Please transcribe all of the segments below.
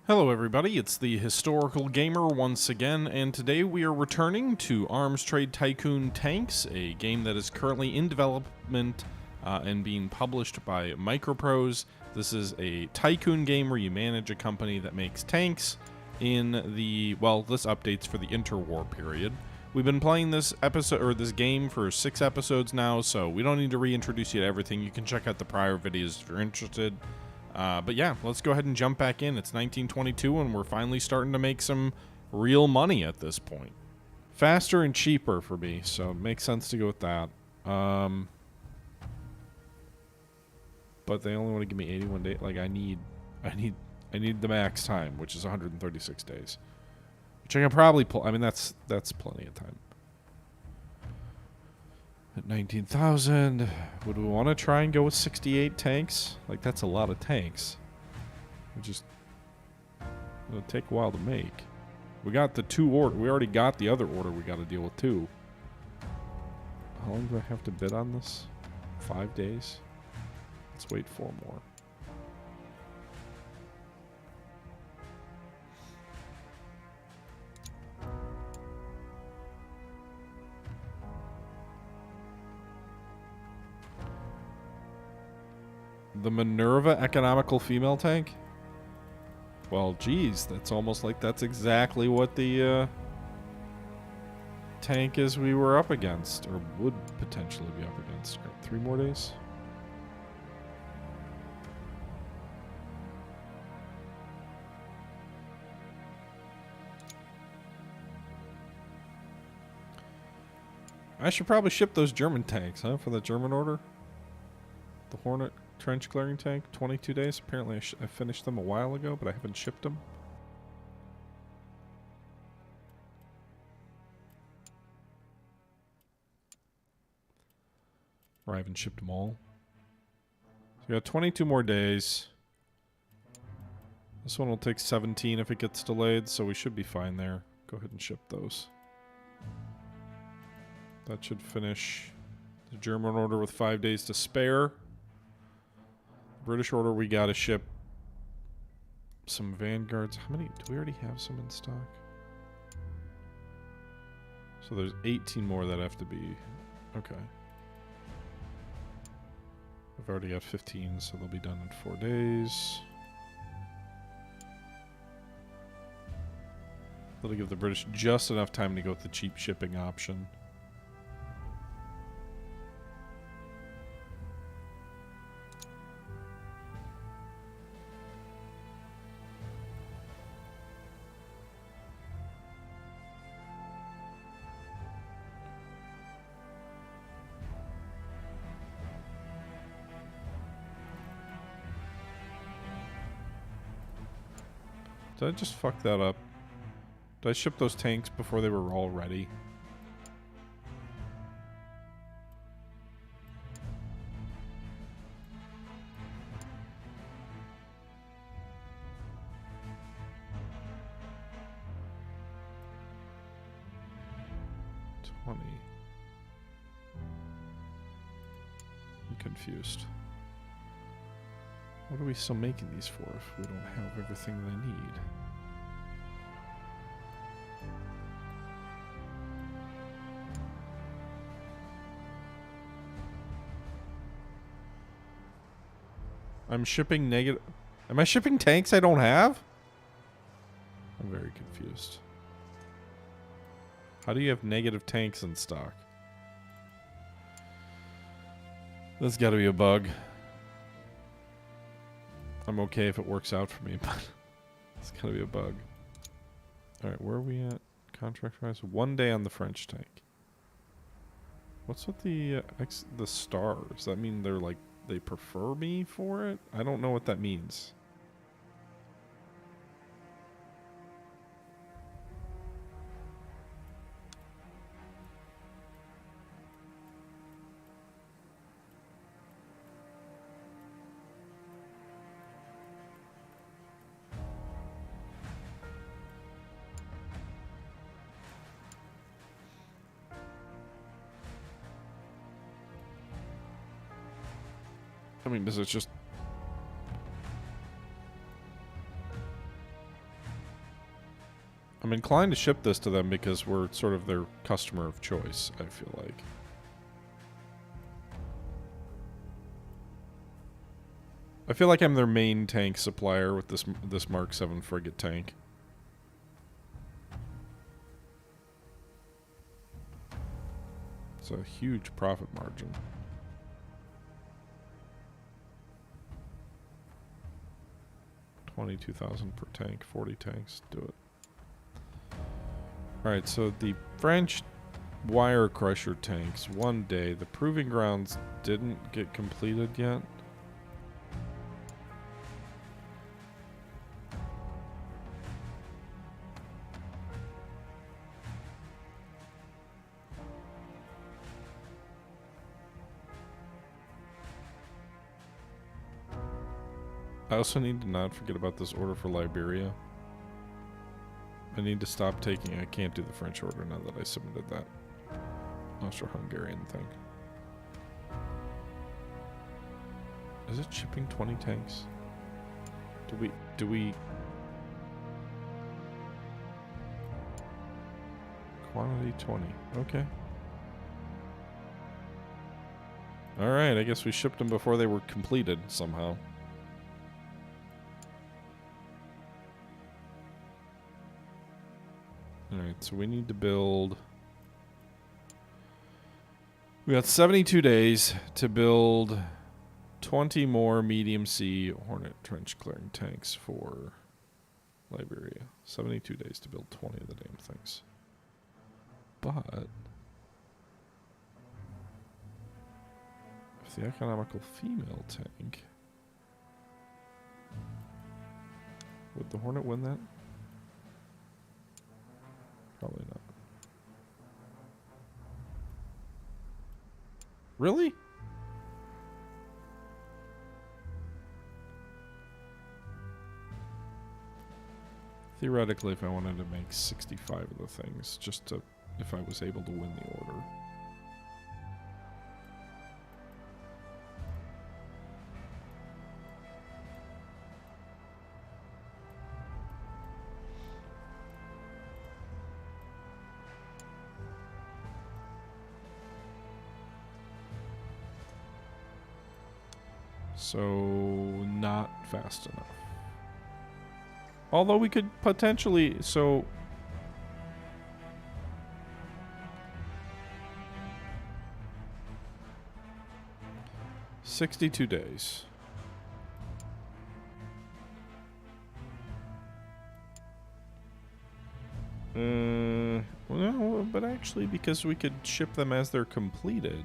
Hello everybody, it's the Historical Gamer once again, and today we are returning to Arms Trade Tycoon Tanks, a game that is currently in development and being published by Microprose. This is a tycoon game where you manage a company that makes tanks in the, well, this update's for the interwar period. We've been playing this episode, or this game, for 6 episodes now, so we don't need to reintroduce you to everything. You can check out the prior videos if you're interested. But yeah, let's go ahead and jump back in. It's 1922 and we're finally starting to make some real money at this point. Faster and cheaper for me, so it makes sense to go with that. But they only want to give me 81 days. Like I need the max time, which is 136 days. Which I can probably pull. I mean, that's plenty of time. At 19,000, would we want to try and go with 68 tanks? Like, that's a lot of tanks. It'll take a while to make. We got the 2 order. We already got the other order we got to deal with, too. How long do I have to bid on this? 5 days? Let's wait 4 more. The Minerva economical female tank? Well, geez, that's almost like that's exactly what the tank is we were up against, or would potentially be up against. Right, 3 more days? I should probably ship those German tanks, huh, for the German order? The Hornet trench clearing tank, 22 days. Apparently I finished them a while ago, but I haven't shipped them. Or I haven't shipped them all. So we got 22 more days. This one will take 17 if it gets delayed, so we should be fine there. Go ahead and ship those. That should finish the German order with 5 days to spare. British order, we gotta ship some Vanguards. How many? Do we already have some in stock? So there's 18 more that have to be... Okay. I've already got 15, so they'll be done in 4 days. That'll give the British just enough time to go with the cheap shipping option. Did I just fuck that up? Did I ship those tanks before they were all ready? I'm confused. What are we still making these for if we don't have everything they need? I'm shipping negative... Am I shipping tanks I don't have? I'm very confused. How do you have negative tanks in stock? That's gotta be a bug. I'm okay if it works out for me, but it's gotta be a bug. Alright, where are we at? Contract price? 1 day on the French tank. What's with the star? Does that mean they're like, they prefer me for it? I don't know what that means. I mean, does it just... I'm inclined to ship this to them because we're sort of their customer of choice, I feel like. I feel like I'm their main tank supplier with this Mark 7 frigate tank. It's a huge profit margin. $22,000 per tank, 40 tanks, do it. Alright, so the French wire crusher tanks, 1 day. The proving grounds didn't get completed yet. I also need to not forget about this order for Liberia. I need to stop taking... I can't do the French order now that I submitted that Austro-Hungarian thing. Is it shipping 20 tanks? Do we... Quantity 20. Okay. Alright, I guess we shipped them before they were completed somehow. Alright, so we need to build... We got 72 days to build 20 more medium sea Hornet trench clearing tanks for Liberia. 72 days to build 20 of the damn things. But... if the economical female tank... would the Hornet win that? Probably not. Really? Theoretically, if I wanted to make 65 of the things, just to, if I was able to win the order. So, not fast enough. Although we could potentially, so... $62 days. Well, but actually, because we could ship them as they're completed...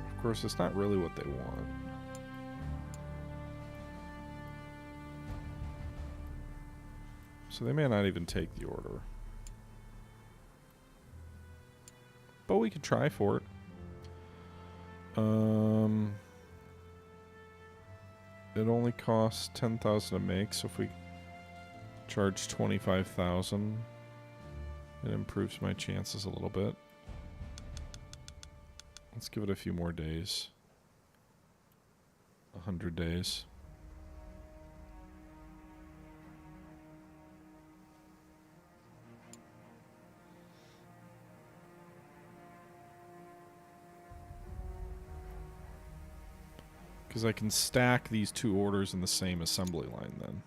Of course, it's not really what they want. So they may not even take the order. But we could try for it. It only costs 10,000 to make, so if we charge 25,000, it improves my chances a little bit. Let's give it a few more days. 100 days. Because I can stack these two orders in the same assembly line then.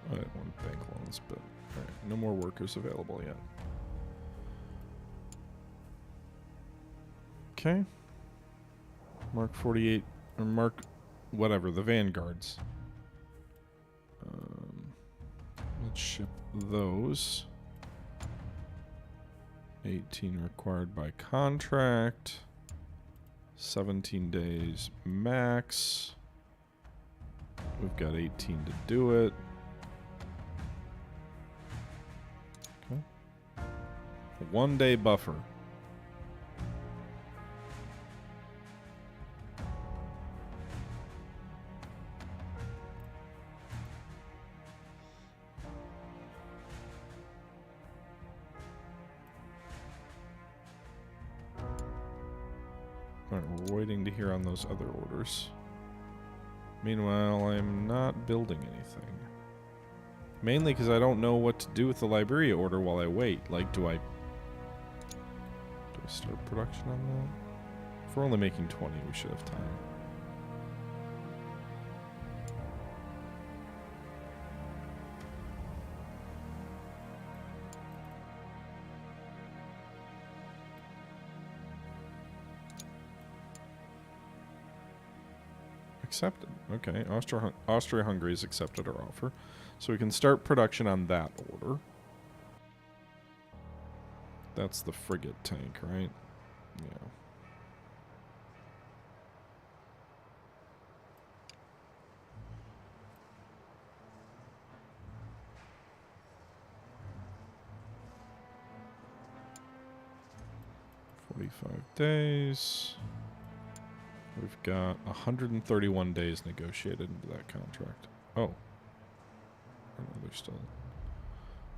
I want bank loans, but alright, no more workers available yet. Okay. Mark 48, or Mark whatever, the Vanguards. Let's ship those. 18 required by contract. 17 days max. We've got 18 to do it. Okay. 1 day buffer. Alright, we're waiting to hear on those other orders. Meanwhile, I'm not building anything. Mainly because I don't know what to do with the Liberia order while I wait. Like, do I start production on that? If we're only making 20, we should have time. Accepted. Okay, Austria-Hungary has accepted our offer. So we can start production on that order. That's the frigate tank, right? Yeah. "45 days. We've got 131 days negotiated into that contract. Oh. Oh, no, they're still...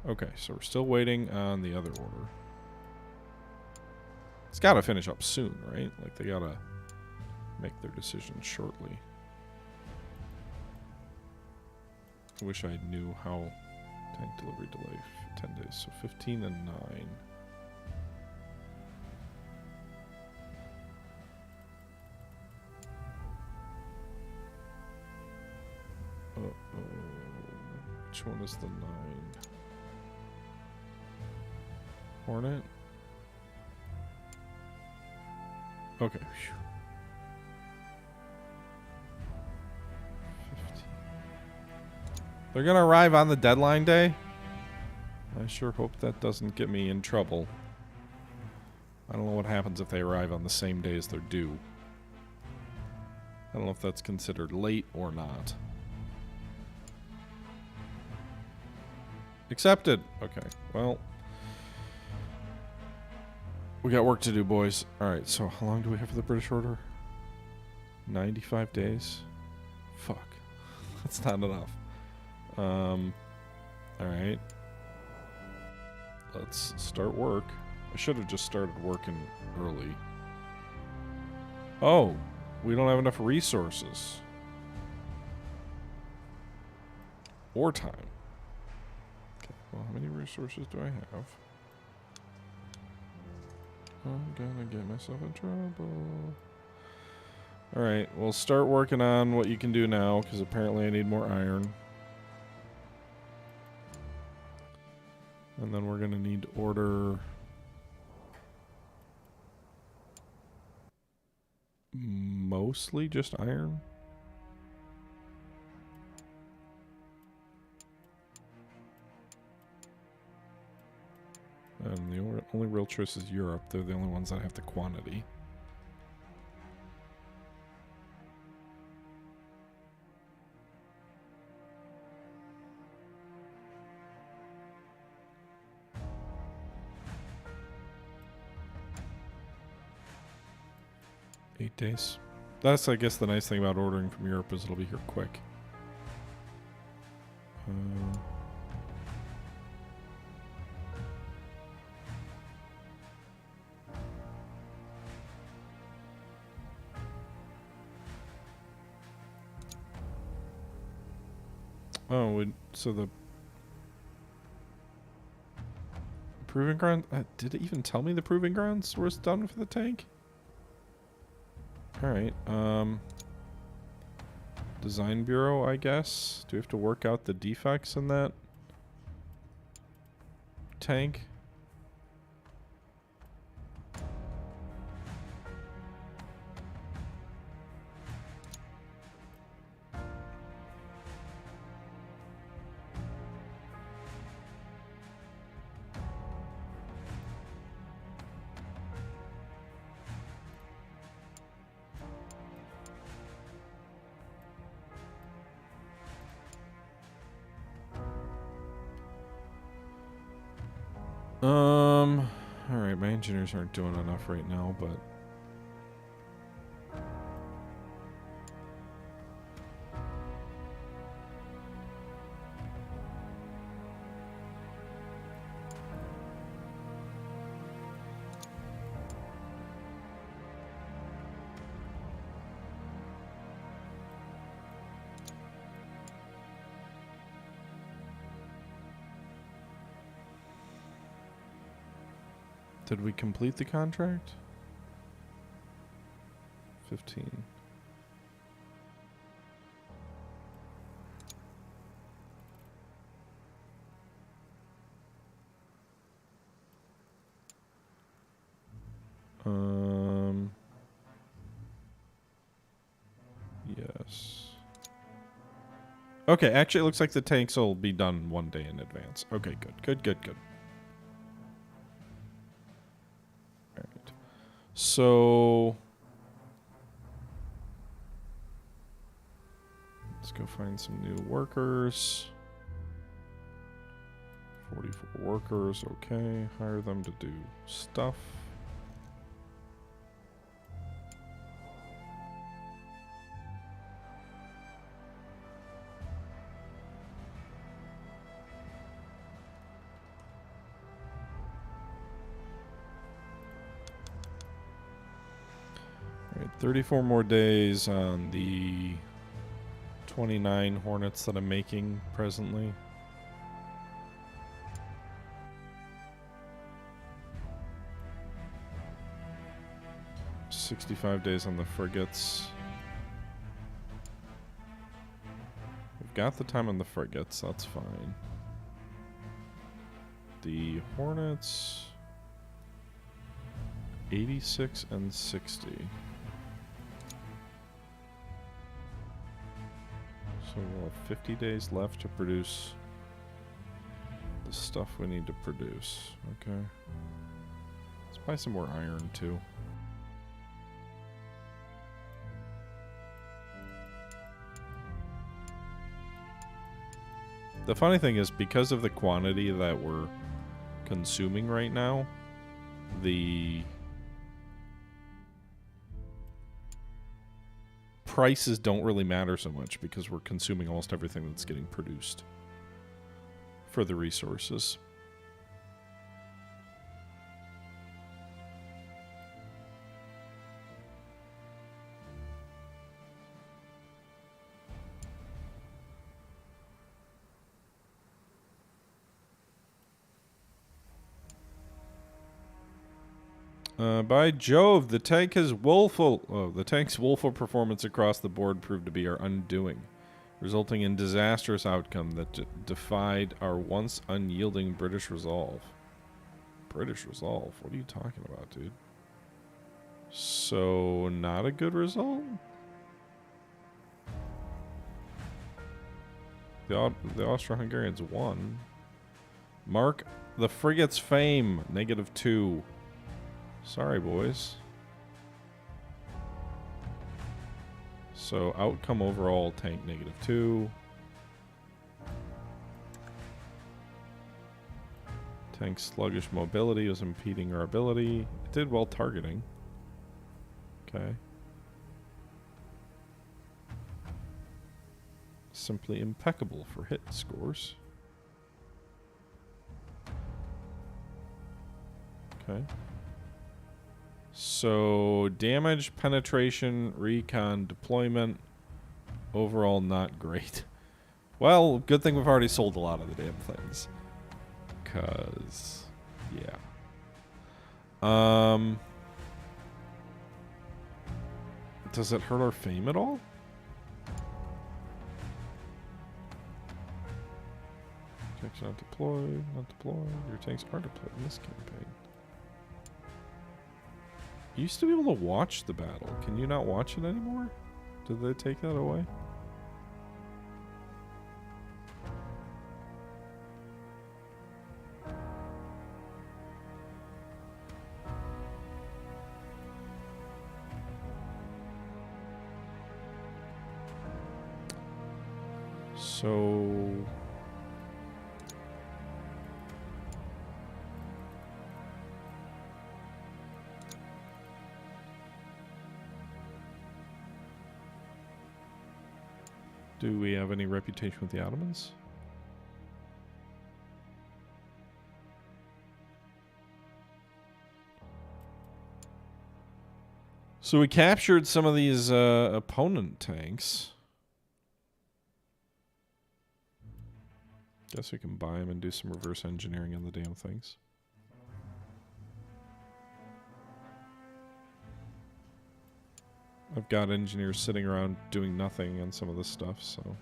Okay, so we're still waiting on the other order. It's got to finish up soon, right? Like, they got to make their decision shortly. I wish I knew how... Tank delivery delay, 10 days. So 15 and 9. Which one is the 9? Hornet? Okay. 15. They're gonna arrive on the deadline day? I sure hope that doesn't get me in trouble. I don't know what happens if they arrive on the same day as they're due. I don't know if that's considered late or not. Accepted. Okay, well. We got work to do, boys. Alright, so how long do we have for the British order? 95 days? Fuck. That's not enough. Alright. Let's start work. I should have just started working early. Oh, we don't have enough resources. Or time. Well, how many resources do I have? I'm gonna get myself in trouble. Alright, we'll start working on what you can do now, because apparently I need more iron. And then we're gonna need to order... mostly just iron? And the only real choice is Europe. They're the only ones that have the quantity. Eight days. That's, I guess, the nice thing about ordering from Europe is it'll be here quick. Oh, so the proving ground... did it even tell me the proving grounds was done for the tank? Alright, Design Bureau, I guess. Do we have to work out the defects in that tank? Alright, my engineers aren't doing enough right now, but... Did we complete the contract? 15. Yes. Okay, actually it looks like the tanks will be done one day in advance. Okay, good. Alright. So... let's go find some new workers. 44 workers, okay. Hire them to do stuff. Alright, 34 more days on the 29 Hornets that I'm making presently. $65 days on the frigates. We've got the time on the frigates, that's fine. The Hornets... 86 and 60. So we'll have 50 days left to produce the stuff we need to produce. Okay. Let's buy some more iron too. The funny thing is, because of the quantity that we're consuming right now, the prices don't really matter so much because we're consuming almost everything that's getting produced for the resources. By Jove, the tank has woeful. Oh, the tank's woeful performance across the board proved to be our undoing, resulting in disastrous outcome that defied our once unyielding British resolve. British resolve? What are you talking about, dude? So, not a good result? The Austro-Hungarians won. Mark the frigate's fame, -2. Sorry, boys. So, outcome overall, tank -2. Tank's sluggish mobility was impeding our ability. It did well targeting. Okay. Simply impeccable for hit scores. Okay. So, damage, penetration, recon, deployment, overall not great. Well, good thing we've already sold a lot of the damn things. 'Cause, yeah. Does it hurt our fame at all? Tanks not deployed, not deployed. Your tanks are deployed in this campaign. You used to be able to watch the battle. Can you not watch it anymore? Did they take that away? So... Do we have any reputation with the Ottomans? So we captured some of these opponent tanks. Guess we can buy them and do some reverse engineering on the damn things. I've got engineers sitting around doing nothing on some of this stuff, so...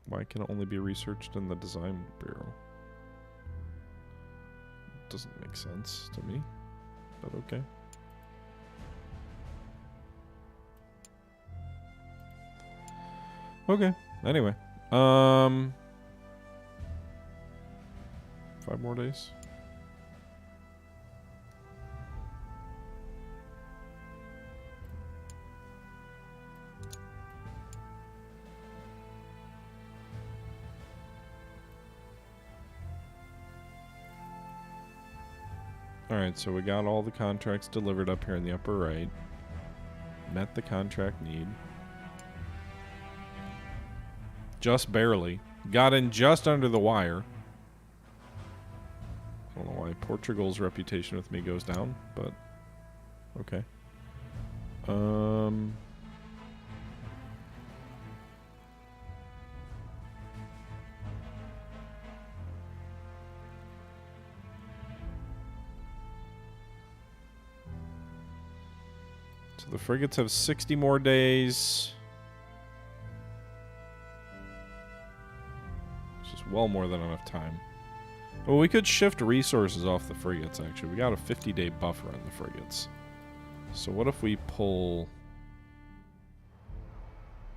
Why can it only be researched in the design bureau? Doesn't make sense to me, but okay. Okay, anyway. 5 more days. Alright, so we got all the contracts delivered up here in the upper right. Met the contract need. Just barely. Got in just under the wire. I don't know why Portugal's reputation with me goes down, but okay. So the frigates have 60 more days. Which is well more than enough time. Well, we could shift resources off the frigates, actually. We got a 50-day buffer on the frigates. So what if we pull...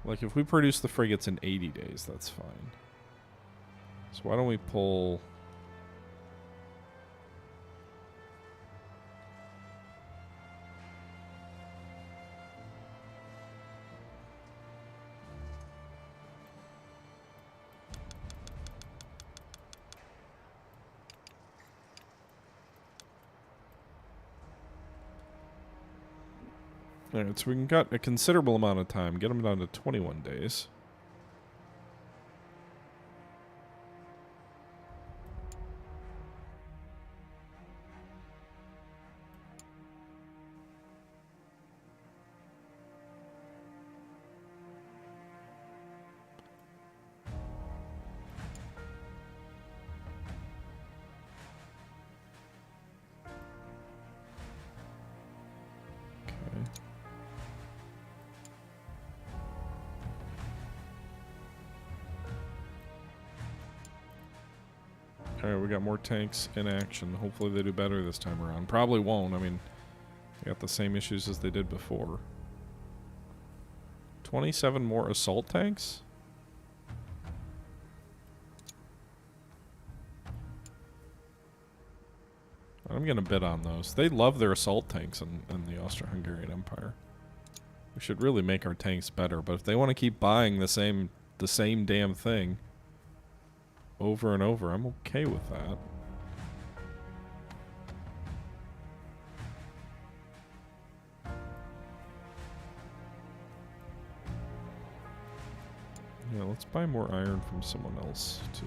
Like, if we produce the frigates in 80 days, that's fine. So why don't we pull... Alright, so we can cut a considerable amount of time, get them down to 21 days. Alright, we got more tanks in action. Hopefully they do better this time around. Probably won't. I mean, they got the same issues as they did before. 27 more assault tanks? I'm gonna bid on those. They love their assault tanks in the Austro-Hungarian Empire. We should really make our tanks better, but if they want to keep buying the same damn thing over and over, I'm okay with that. Yeah, let's buy more iron from someone else, too.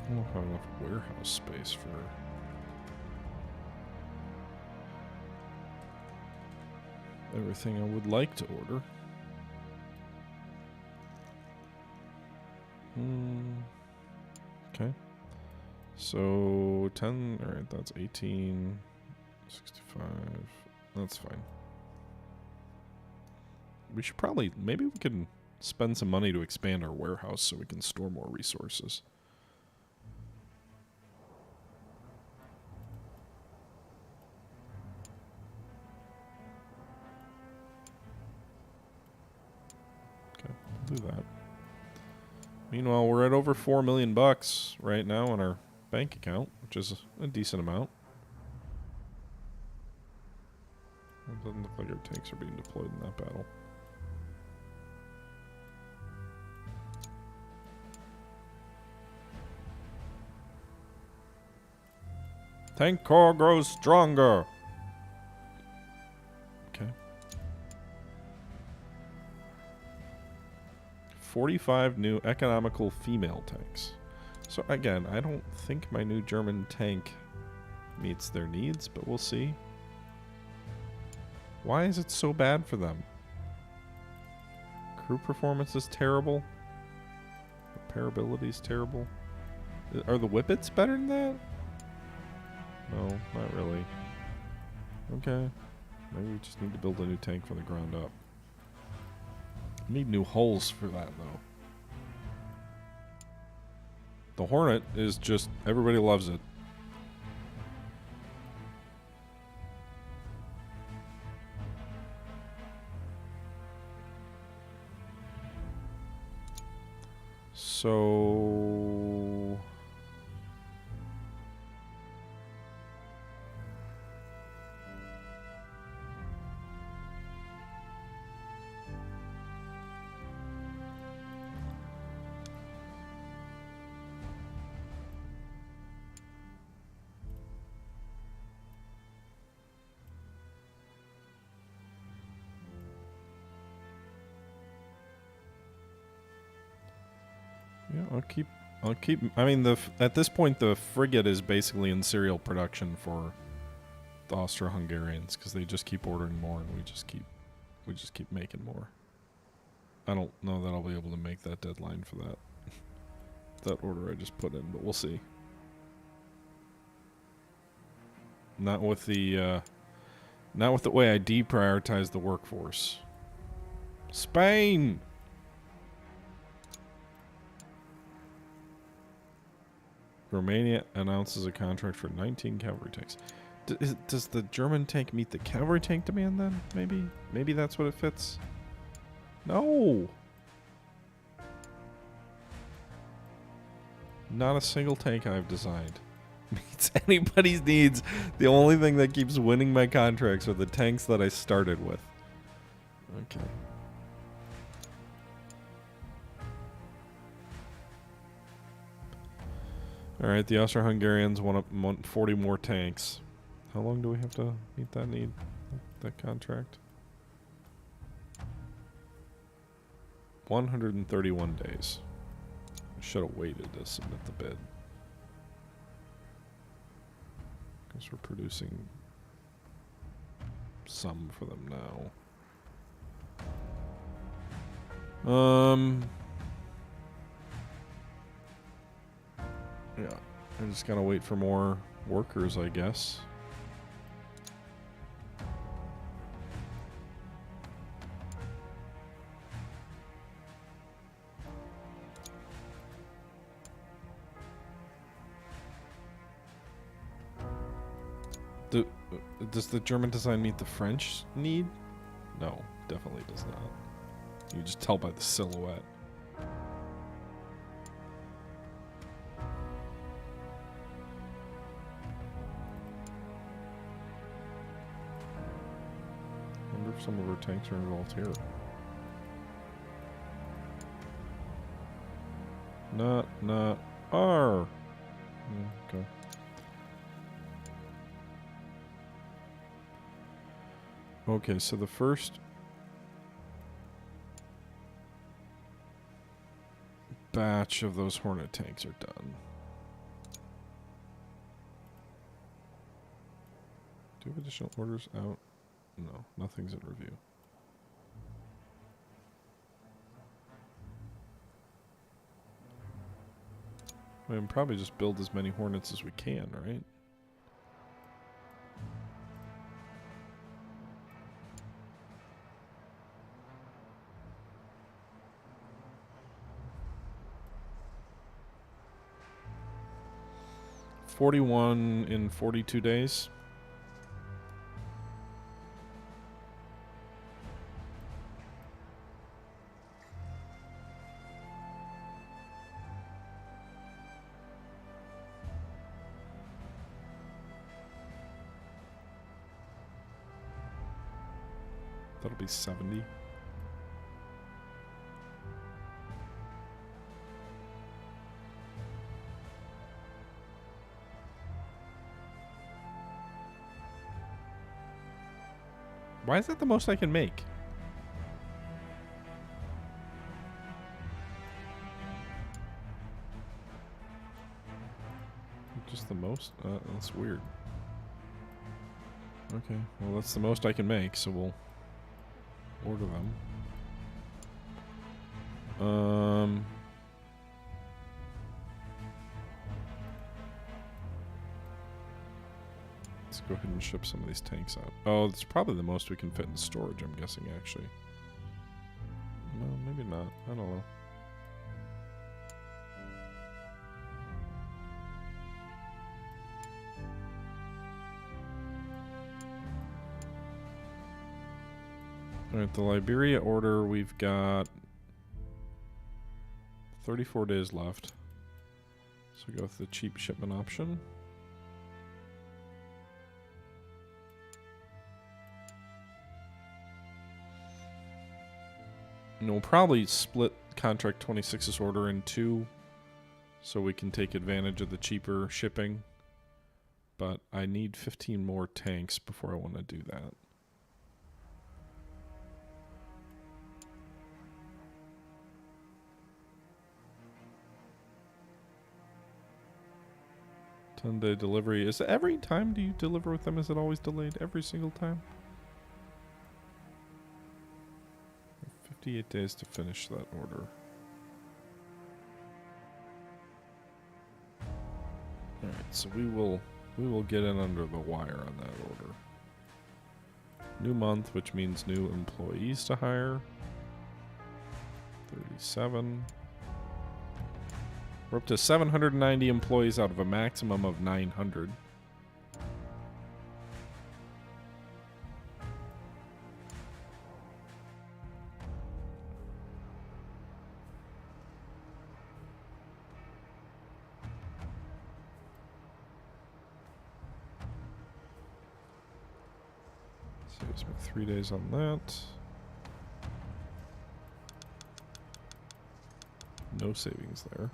I don't have enough warehouse space for everything I would like to order. Okay. So 10, alright, that's 18, 65. That's fine. We should probably, maybe we can spend some money to expand our warehouse so we can store more resources. Do that. Meanwhile, we're at over $4 million right now in our bank account, which is a decent amount. It doesn't look like our tanks are being deployed in that battle. Tank core grows stronger. Okay. 45 new economical female tanks. So again, I don't think my new German tank meets their needs, but we'll see. Why is it so bad for them? Crew performance is terrible. Repairability is terrible. Are the whippets better than that? No, not really. Okay. Maybe we just need to build a new tank from the ground up. Need new hulls for that, though. The Hornet is just... everybody loves it. So... yeah, I'll keep. I mean, at this point, the frigate is basically in serial production for the Austro-Hungarians because they just keep ordering more, and we just keep making more. I don't know that I'll be able to make that deadline for that order I just put in, but we'll see. Not with the way I deprioritize the workforce. Spain. Romania announces a contract for 19 cavalry tanks. Does the German tank meet the cavalry tank demand then? Maybe that's what it fits. No. Not a single tank I've designed meets anybody's needs. The only thing that keeps winning my contracts are the tanks that I started with. Okay. Alright, the Austro-Hungarians want 40 more tanks. How long do we have to meet that need? That contract? 131 days. I should have waited to submit the bid. Because we're producing some for them now. Yeah, I just gotta wait for more workers, I guess. Does the German design meet the French need? No, definitely does not. You just tell by the silhouette. I wonder if some of our tanks are involved here. Not R. Okay. Okay, so the first batch of those Hornet tanks are done. Do we have additional orders out? No, nothing's in review. We can probably just build as many Hornets as we can, right? $41 in 42 days. That'll be 70. Why is that the most I can make? Just the most? That's weird. Okay, well that's the most I can make, so we'll order them. Let's go ahead and ship some of these tanks out. Oh, it's probably the most we can fit in storage, I'm guessing, actually. No, maybe not. I don't know. Alright, the Liberia order, we've got 34 days left. So go with the cheap shipment option. And we'll probably split Contract 26's order in two so we can take advantage of the cheaper shipping. But I need 15 more tanks before I want to do that. Day delivery. Is it every time do you deliver with them? Is it always delayed every single time? 58 days to finish that order. Alright, so we will get in under the wire on that order. New month, which means new employees to hire. 37. We're up to 790 employees out of a maximum of 900. Saves me 3 days on that. No savings there.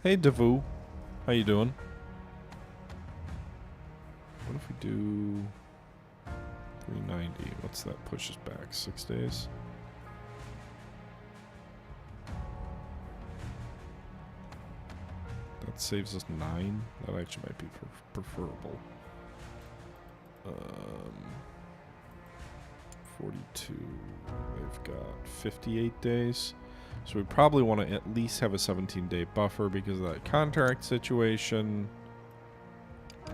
Hey, Davu. How you doing? What if we do 390? What's that push us back? 6 days? That saves us 9. That actually might be preferable. 42. They've got 58 days. So we probably want to at least have a 17-day buffer because of that contract situation. So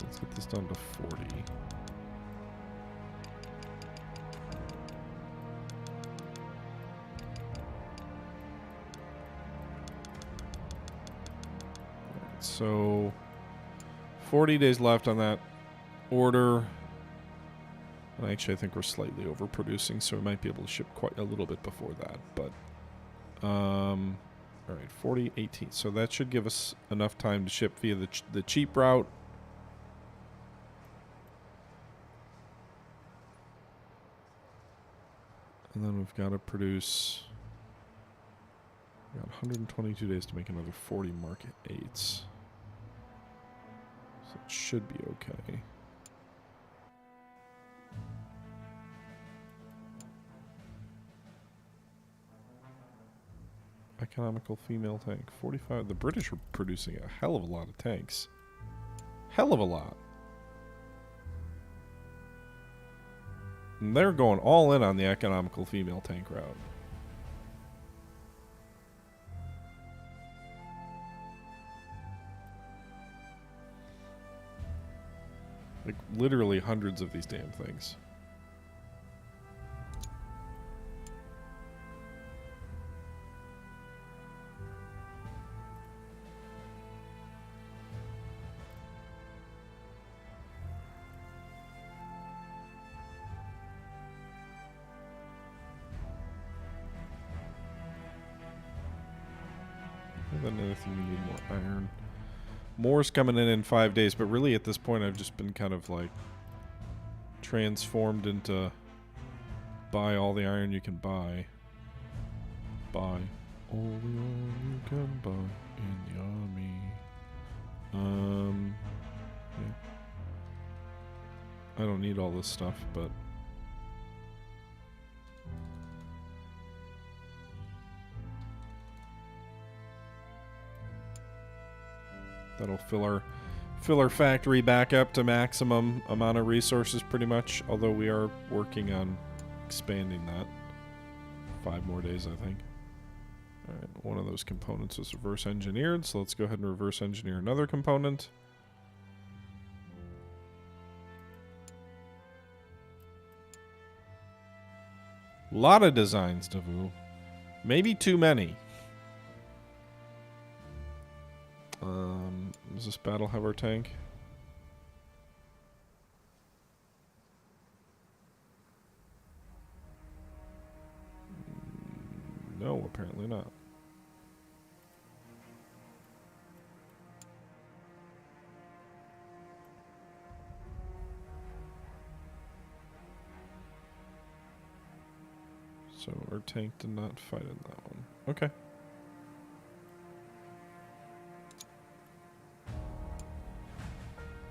let's get this down to 40. Alright, so 40 days left on that order. And actually, I think we're slightly overproducing, so we might be able to ship quite a little bit before that. But, all right, 40, 18. So that should give us enough time to ship via the cheap route. And then we've got to produce... We've got 122 days to make another 40 Mark 8s. So it should be okay. Economical female tank. 45. The British are producing a hell of a lot of tanks. Hell of a lot. And they're going all in on the economical female tank route. Like, literally hundreds of these damn things. And then another thing, we need more iron. More's coming in 5 days, but really at this point I've just been kind of like transformed into buy all the iron you can buy. Buy all the iron you can buy in the army. Yeah. I don't need all this stuff, but that'll fill our factory back up to maximum amount of resources pretty much, although we are working on expanding that. 5 more days, I think. Alright, one of those components was reverse engineered, so let's go ahead and reverse engineer another component. Lot of designs, Davu. Maybe too many. Does this battle have our tank? No, apparently not. So our tank did not fight in that one. Okay.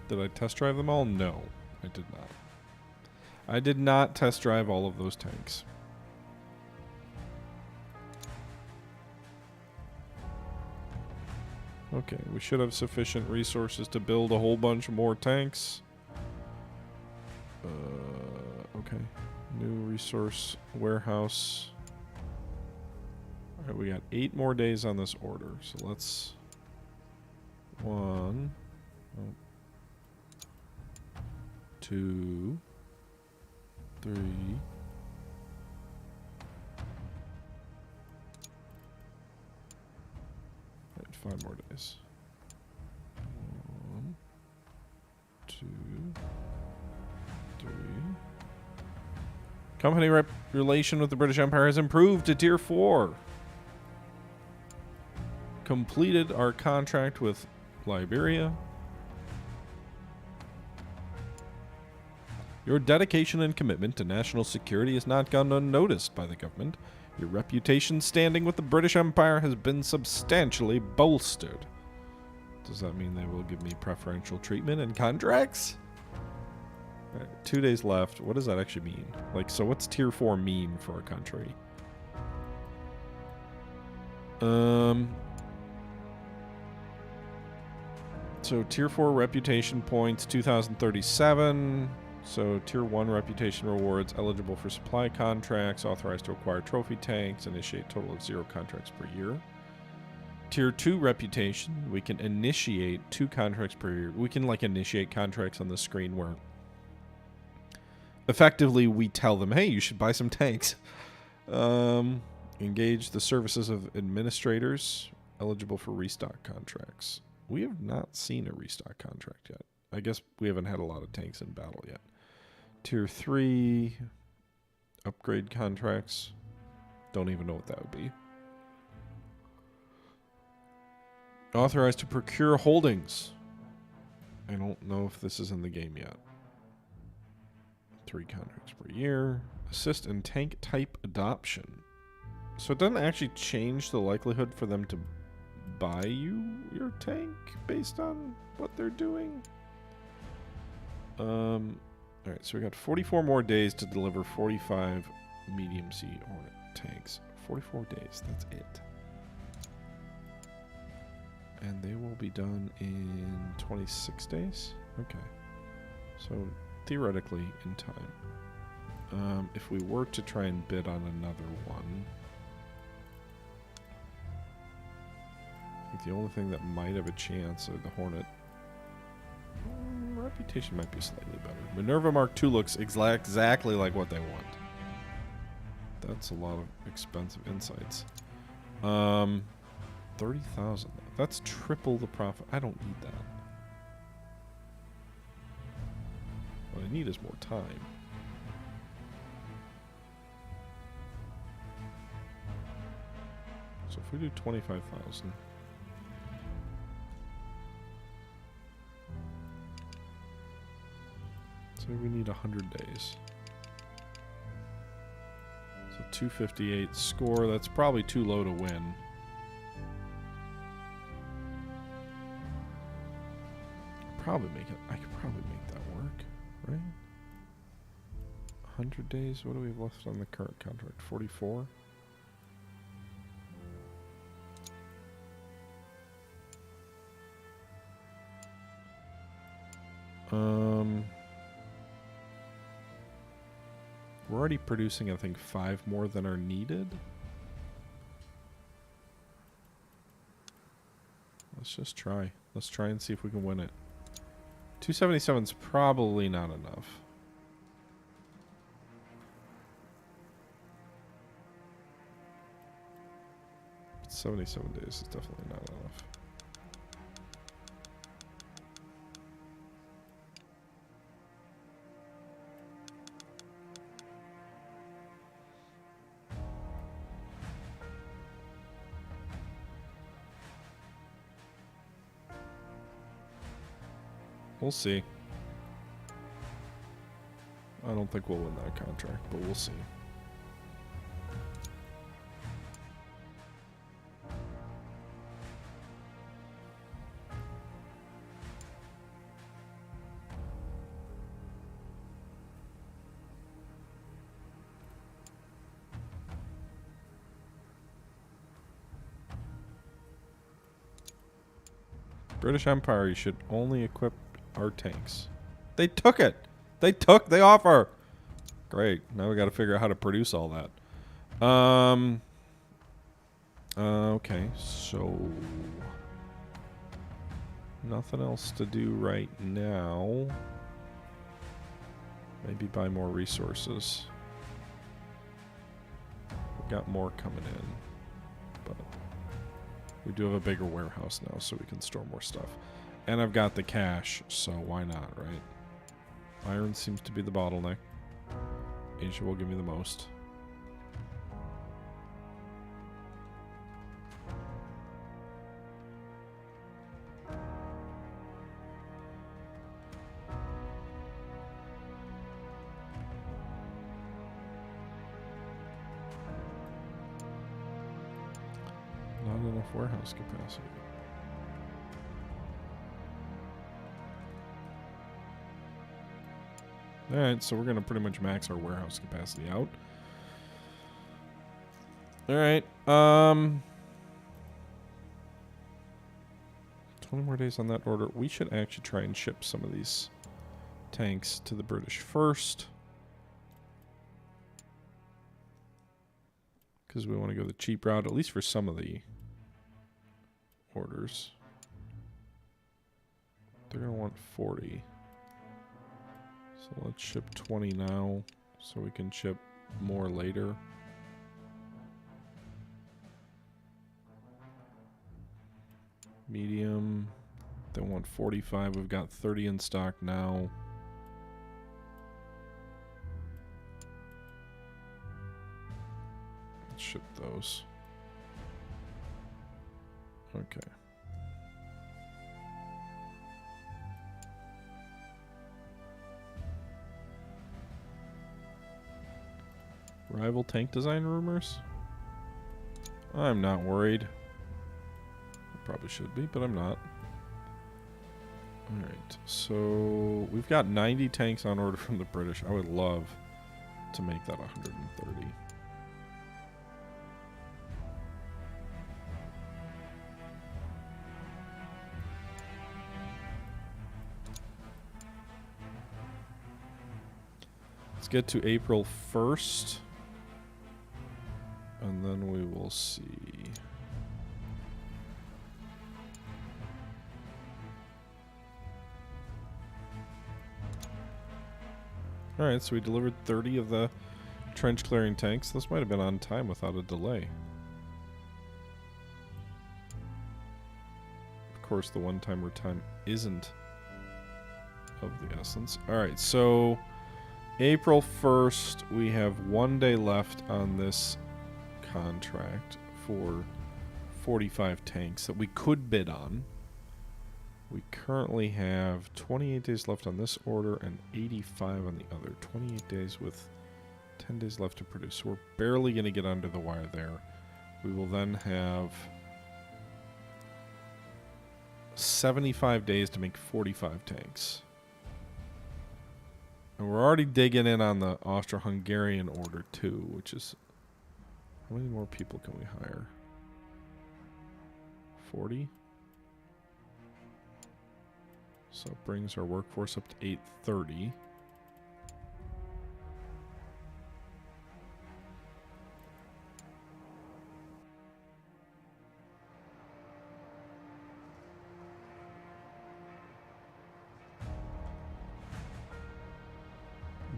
Did I test drive them all? No, I did not. I did not test drive all of those tanks. Okay, we should have sufficient resources to build a whole bunch more tanks. Okay. New resource warehouse. Alright, we got 8 more days on this order. So let's... 1... 2... 3... Alright, 5 more days. 1... 2... 3... Company relation with the British Empire has improved to Tier 4. Completed our contract with Liberia. Your dedication and commitment to national security has not gone unnoticed by the government. Your reputation standing with the British Empire has been substantially bolstered. Does that mean they will give me preferential treatment and contracts? All right, 2 days left. What does that actually mean? Like, so what's Tier 4 mean for a country? So Tier 4 reputation points, 2037. So Tier 1 reputation rewards, eligible for supply contracts, authorized to acquire trophy tanks, initiate total of 0 contracts per year. Tier 2 reputation, we can initiate 2 contracts per year. We can like initiate contracts on the screen where effectively we tell them, hey, you should buy some tanks. Engage the services of administrators, eligible for restock contracts. We have not seen a restock contract yet. I guess we haven't had a lot of tanks in battle yet. Tier 3 upgrade contracts. Don't even know what that would be. Authorized to procure holdings. I don't know if this is in the game yet. 3 contracts per year. Assist in tank type adoption. So it doesn't actually change the likelihood for them to buy you your tank based on what they're doing. Alright, so we got 44 more days to deliver 45 medium sea Hornet tanks. 44 days, that's it. And they will be done in 26 days? Okay. So theoretically in time. If we were to try and bid on another one, I think the only thing that might have a chance are the Hornet. Reputation might be slightly better. Minerva Mark II looks exactly like what they want. That's a lot of expensive insights. 30,000. That's triple the profit. I don't need that. What I need is more time. So if we do 25,000. Say we need 100 days. So 258 score. That's probably too low to win. Probably make it. I could probably make that work, right? 100 days. What do we have left on the current contract? 44. We're already producing, I think, 5 more than are needed. Let's just try. Let's try and see if we can win it. 277 is probably not enough. But 77 days is definitely not enough. We'll see. I don't think we'll win that contract, but we'll see. British Empire, you should only equip our tanks. They took it. They took the offer. Great. Now we got to figure out how to produce all that. Okay. So nothing else to do right now. Maybe buy more resources. We got more coming in, but we do have a bigger warehouse now, so we can store more stuff. And I've got the cash, so why not, right? Iron seems to be the bottleneck. Asia will give me the most. Not enough warehouse capacity. Alright, so we're going to pretty much max our warehouse capacity out. Alright, 20 more days on that order. We should actually try and ship some of these tanks to the British first. Because we want to go the cheap route, at least for some of the orders. They're going to want 40. So let's ship 20 now, so we can ship more later. Medium, they want 45. We've got 30 in stock now. Let's ship those. Okay. Rival tank design rumors? I'm not worried. I probably should be, but I'm not. Alright, so we've got 90 tanks on order from the British. I would love to make that 130. Let's get to April 1st. And then we will see. Alright, so we delivered 30 of the trench clearing tanks. This might have been on time without a delay. Of course, the one-timer time isn't of the essence. Alright, so April 1st, we have 1 day left on this contract for 45 tanks that we could bid on. We currently have 28 days left on this order and 85 on the other. 28 days with 10 days left to produce. So we're barely going to get under the wire there. We will then have 75 days to make 45 tanks. And we're already digging in on the Austro-Hungarian order too, which is... How many more people can we hire? 40? So it brings our workforce up to 830.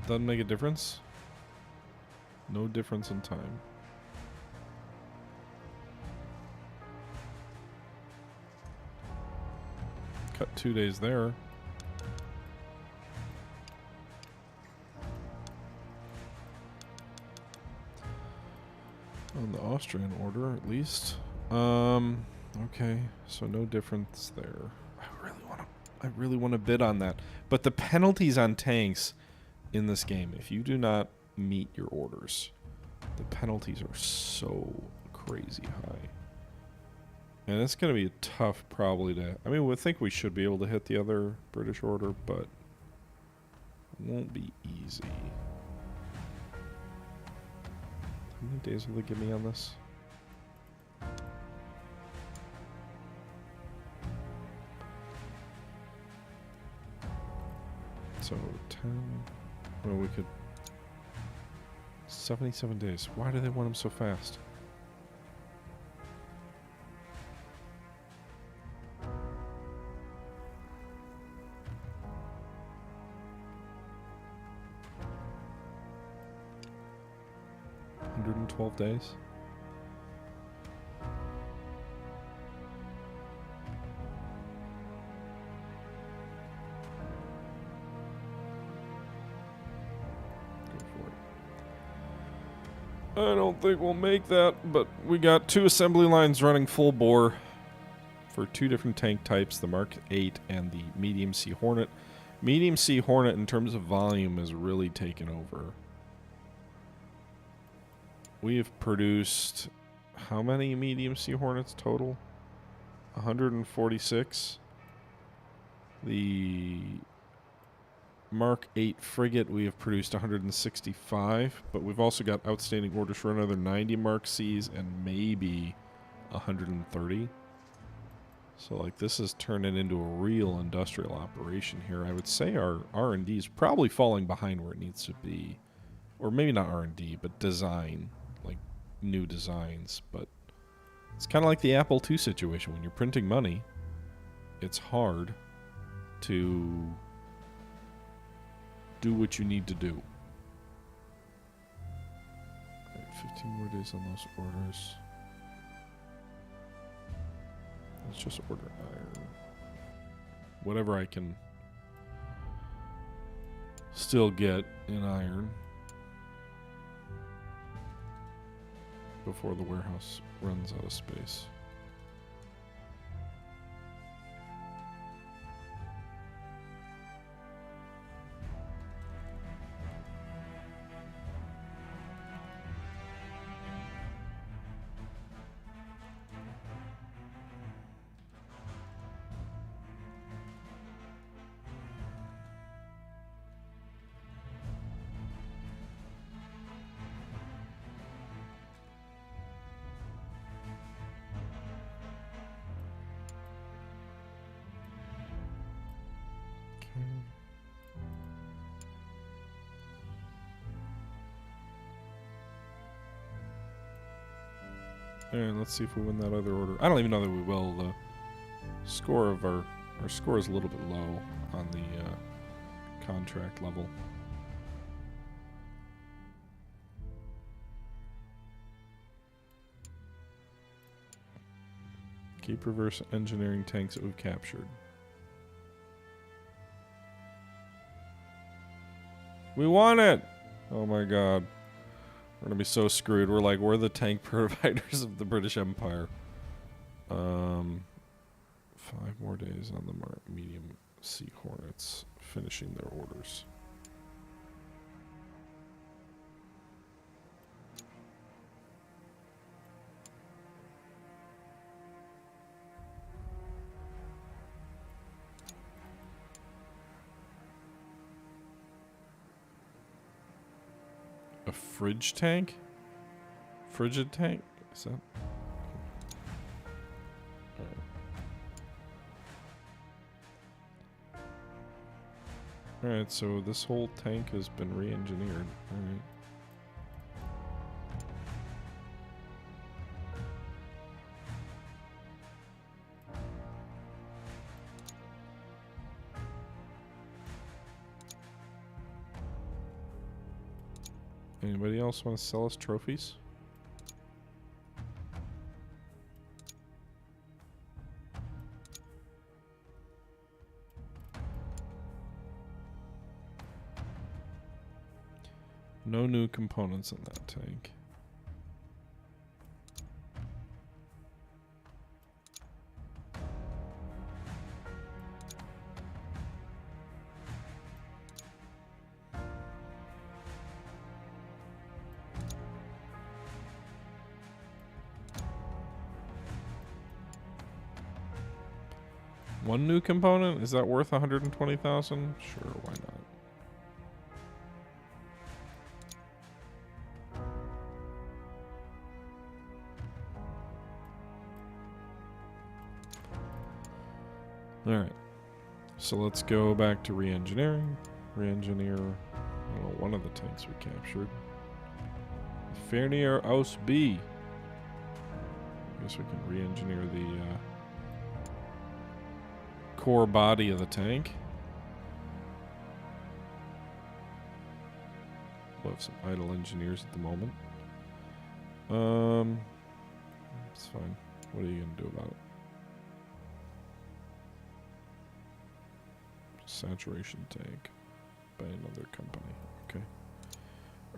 Doesn't make a difference. No difference in time. Cut 2 days there. On the Austrian order, at least. Okay, so no difference there. I really want to bid on that. But the penalties on tanks in this game, if you do not meet your orders, the penalties are so crazy high. And it's going to be tough probably to... I mean, we think we should be able to hit the other British order, but it won't be easy. How many days will they give me on this? So 10... Well, we could... 77 days. Why do they want them so fast? $112 days? I don't think we'll make that, but we got 2 assembly lines running full bore for 2 different tank types, the Mark 8 and the Medium Sea Hornet. Medium Sea Hornet, in terms of volume, has really taken over. We have produced how many Medium Sea Hornets total? 146. The Mark 8 frigate, we have produced 165, but we've also got outstanding orders for another 90 Mark Cs and maybe 130. So, like, this is turning into a real industrial operation here. I would say our R&D is probably falling behind where it needs to be. Or maybe not R&D, but design. Like, new designs. But it's kind of like the Apple II situation. When you're printing money, it's hard to do what you need to do. All right, 15 more days on those orders. Let's just order iron. Whatever I can still get in iron before the warehouse runs out of space. And let's see if we win that other order. I don't even know that we will. The score of our score is a little bit low on the contract level. Keep reverse engineering tanks that we've captured. We won it! Oh my god. We're gonna be so screwed. We're the tank providers of the British Empire. 5 more days on the medium sea hornets finishing their orders. A fridge tank? Frigid tank? Is that? Alright, so this whole tank has been re-engineered. Alright. Anybody else want to sell us trophies? No new components in that tank. One new component? Is that worth 120,000? Sure, why not? Alright, so let's go back to re-engineering. Re-engineer, I don't know, one of the tanks we captured. Fernier Aus B. I guess we can re-engineer the core body of the tank. We'll have some idle engineers at the moment. It's fine. What are you going to do about it? Saturation tank by another company. Okay.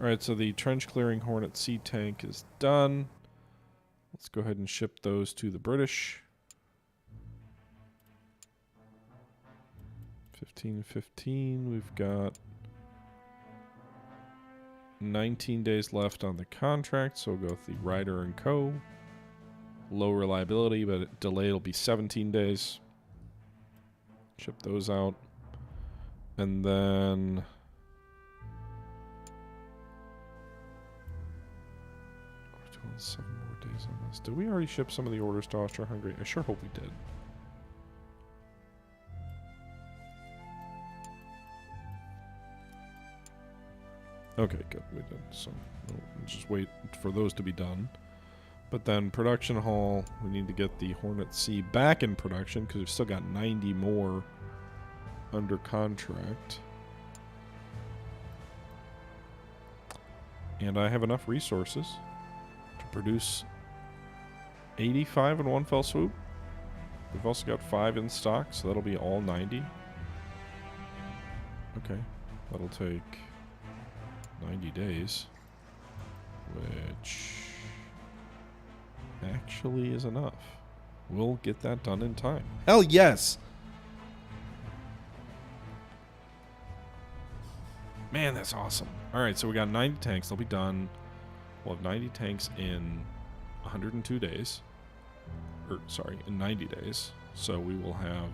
Alright, so the trench clearing Hornet C tank is done. Let's go ahead and ship those to the British. 15-15. We've got 19 days left on the contract, so we'll go with the Ryder & Co. Low reliability, but delay will be 17 days. Ship those out. And then we're doing 7 more days on this. Did we already ship some of the orders to Austria-Hungary? I sure hope we did. Okay, good. We did. So we'll just wait for those to be done. But then production hall, we need to get the Hornet C back in production because we've still got 90 more under contract. And I have enough resources to produce 85 in one fell swoop. We've also got 5 in stock, so that'll be all 90. Okay, that'll take 90 days, which actually is enough. We'll get that done in time. Hell yes! Man, that's awesome. Alright, so we got 90 tanks. They'll be done. We'll have 90 tanks in 102 days. Or, sorry, in 90 days. So we will have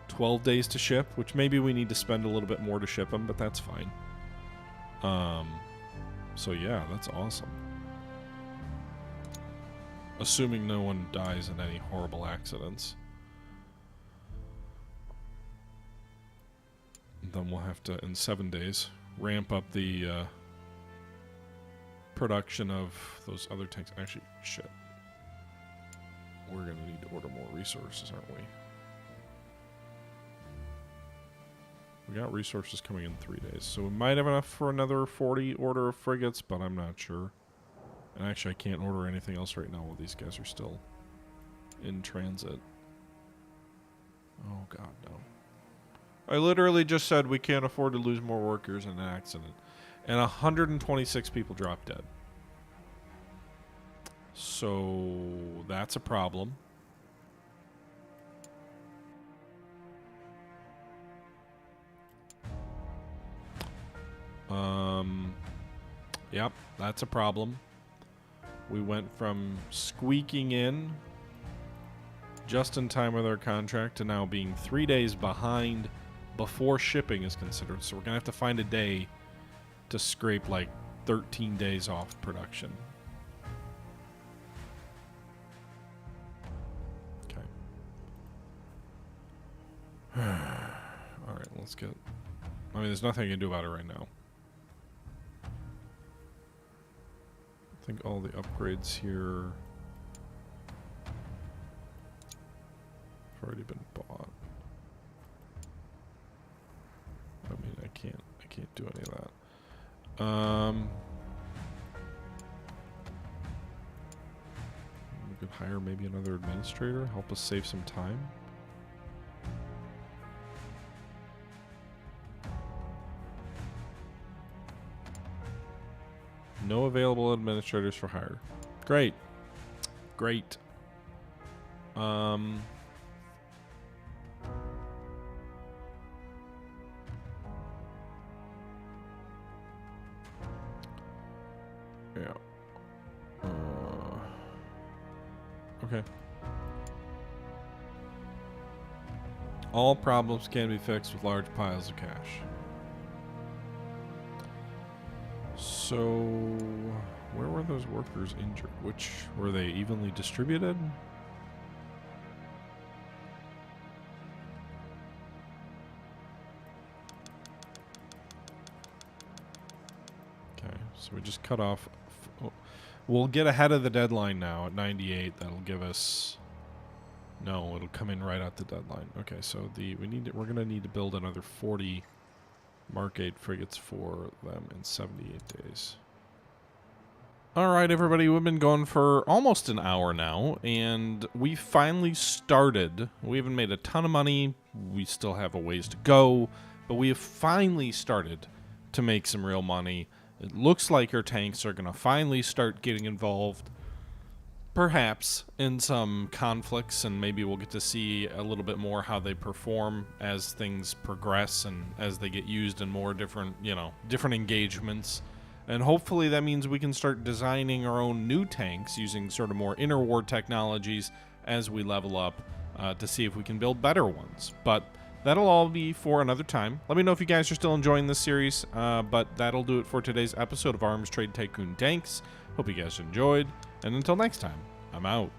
12 days to ship, which maybe we need to spend a little bit more to ship them, but that's fine. So yeah, that's awesome. Assuming no one dies in any horrible accidents. Then we'll have to, in 7 days, ramp up the production of those other tanks. Actually, shit. We're going to need to order more resources, aren't we? We got resources coming in 3 days, so we might have enough for another 40 order of frigates, but I'm not sure. And actually, I can't order anything else right now while these guys are still in transit. Oh, God, no. I literally just said we can't afford to lose more workers in an accident. And 126 people dropped dead. So, that's a problem. Yep, that's a problem. We went from squeaking in just in time with our contract to now being 3 days behind before shipping is considered. So we're going to have to find a day to scrape like 13 days off production. Okay. All right, let's get... I mean, there's nothing I can do about it right now. I think all the upgrades here have already been bought. I mean, I can't do any of that. We could hire maybe another administrator, help us save some time. No available administrators for hire. Great. Great. Yeah. Okay. All problems can be fixed with large piles of cash. So, where were those workers injured? Which, were they evenly distributed? Okay, so we just cut off. We'll get ahead of the deadline now at 98. That'll give us... No, it'll come in right at the deadline. Okay, so we're gonna need to build another 40 Mark 8 frigates for them in 78 days. Alright everybody, we've been going for almost an hour now, and we finally started. We haven't made a ton of money, we still have a ways to go, but we have finally started to make some real money. It looks like our tanks are going to finally start getting involved, perhaps, in some conflicts, and maybe we'll get to see a little bit more how they perform as things progress and as they get used in more different, different engagements. And hopefully that means we can start designing our own new tanks using sort of more interwar technologies as we level up to see if we can build better ones. But that'll all be for another time. Let me know if you guys are still enjoying this series, but that'll do it for today's episode of Arms Trade Tycoon Tanks. Hope you guys enjoyed, and until next time, I'm out.